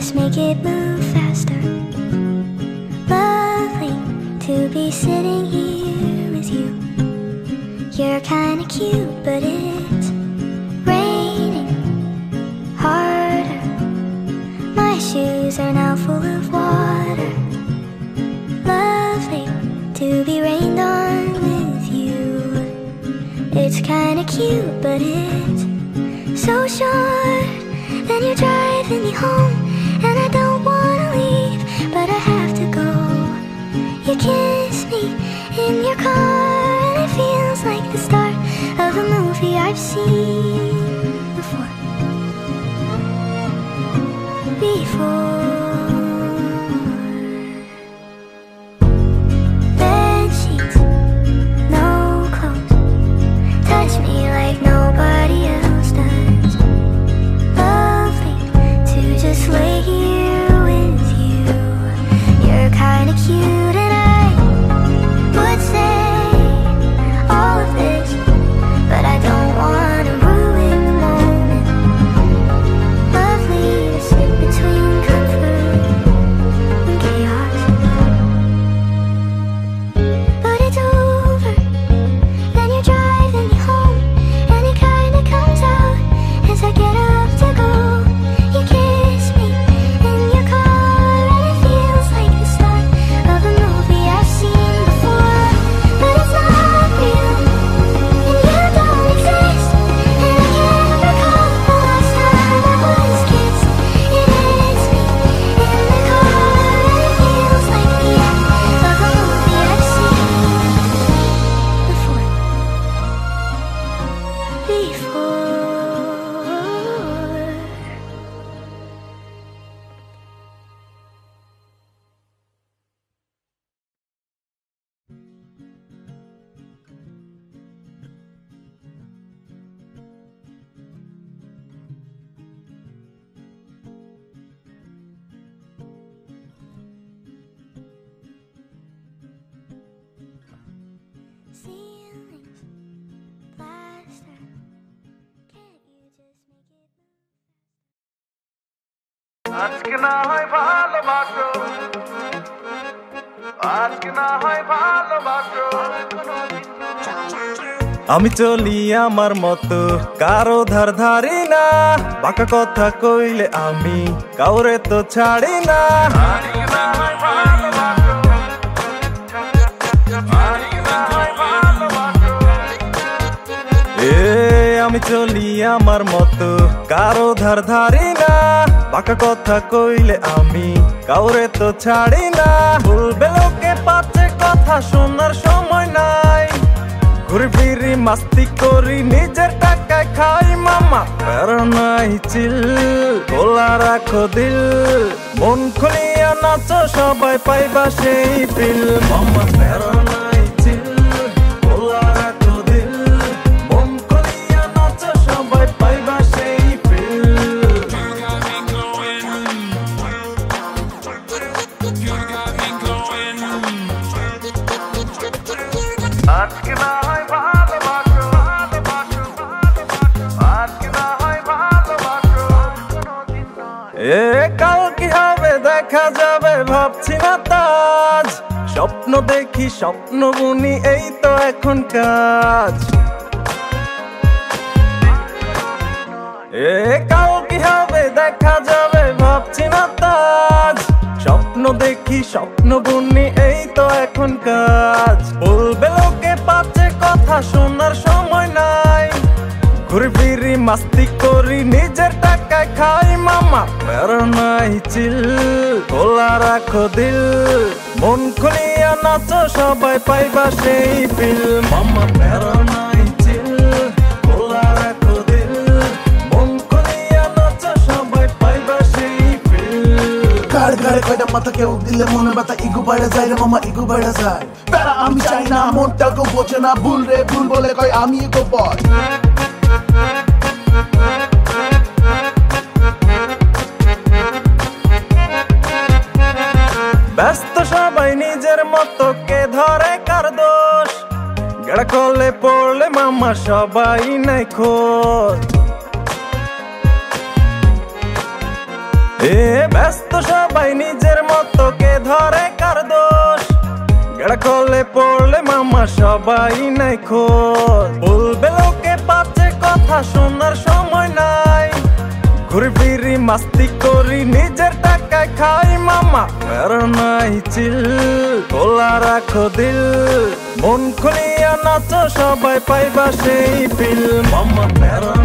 just make it move faster. Lovely to be sitting here with you. You're kinda cute, but it's raining harder. My shoes are now full of water. Lovely to be rained on with you. It's kinda cute, but it's so short. Then you're driving me home, and I don't wanna leave, but I have to go. You kiss me in your car, and it feels like the start of a movie I've seen before. Bed sheets, no clothes, touch me like nobody else does. Lovely to just lay here with you. You're kinda cute, and I would say all of this, but I don't wanna ruin the moment. Lovely to sit between comfort and chaos. But it's over, then you're driving me home, and it kinda comes out as I get up to go. You kiss me in your car, and it feels like the start of a movie I've seen before. But it's not real, and you don't exist, and I can't recall the last time I was kissed. It hits me in the car, and it feels like the end of a movie I've seen before. Ceilings, plaster, can't you just make it move? আজকে না হয় ভালোবাসো, আজকে না হয় ভালোবাসো। আমি চলি আমার মতো, কারো ধার ধারি না। বাঁকা কথা কইলে আমি কাউরে তো ছাড়ি না। আজকে না হয় ভালোবাসো, আজকে না হয় ভালোবাসো। আমি চলি আমার মতো, কারো ধার ধারি না। বাঁকা কথা কইলে আমি কাউরে তো ছাড়ি না। বলবে লোকে পাচ্ছে, কথা শোনার সময় নাই। ঘুরে ফিরি মাস্তি করি, নিজের টাকায় খাই মামা। প্যারা নাই চিল, খোলা রাখো দিল। মন খুলিয়া নাচো, সবাই পাইবা সেই ফিল। মামা প্যারা নাই চিল, খোলা রাখো দিল। মন খুলিয়া নাচো, সবাই পাইবা সেই ফিল। আজকে না হয় ভালোবাসো, ভালোবাসো, আজকে না হয় ভালোবাসো। কাল কি হবে দেখা যাবে, ভাবছি না তাজ। স্বপ্ন দেখি, স্বপ্ন বুনি, এই তো এখন কাজ। কাল কি হবে দেখা যাবে, ভাবছি না তাজ। স্বপ্ন দেখি, স্বপ্ন বুনি, এই তো এখন কাজ। বলবে লোকে পাচ্ছে, কথা শোনার সময় নাই। ঘুরে ফিরি মাস্তি করি, নিজের টাকায় খাই মামা। প্যারা নাই চিল, খোলা রাখো দিল। মন খুলিয়া নাচো, সবাই পাইবা সেই ফিল। মামা প্যারা নাই চিল, খোলা রাখো দিল। মন খুলিয়া নাচো, সবাই পাইবা সেই ফিল। ঘাড় ঘাড়ে কয়টা মাথা কেউ দিলে মনে ব্যথা, ইগো বাইরে যায় রে মামা, ইগো বাইরে যায়। প্যারা আমি চাই না, মনটা কেউ বোঝে না। ভুল রে ভুল বলে কয় আমি ইগো বয়। ব্যস্ত সবাই নিজের মতো, কে ধরে কার দোষ। গেড়া কলে পড়লে মামা সবাই নাই খোঁজ। এ ব্যস্ত সবাই নিজের মতো, কে ধরে কার দোষ? গেড়া কলে পড়লে মামা সবাই নাই খোঁজ। বলবে লোকে পাচ্ছে কথা শোনার সময় নাই, ঘুরে ফিরি মাস্তি করি নিজের টাকায় খাই মামা। প্যারা নাই চিল, খোলা রাখো দিল, মন খুলিয়া নাচো সবাই পাইবা সেই ফিল মামা। প্যারা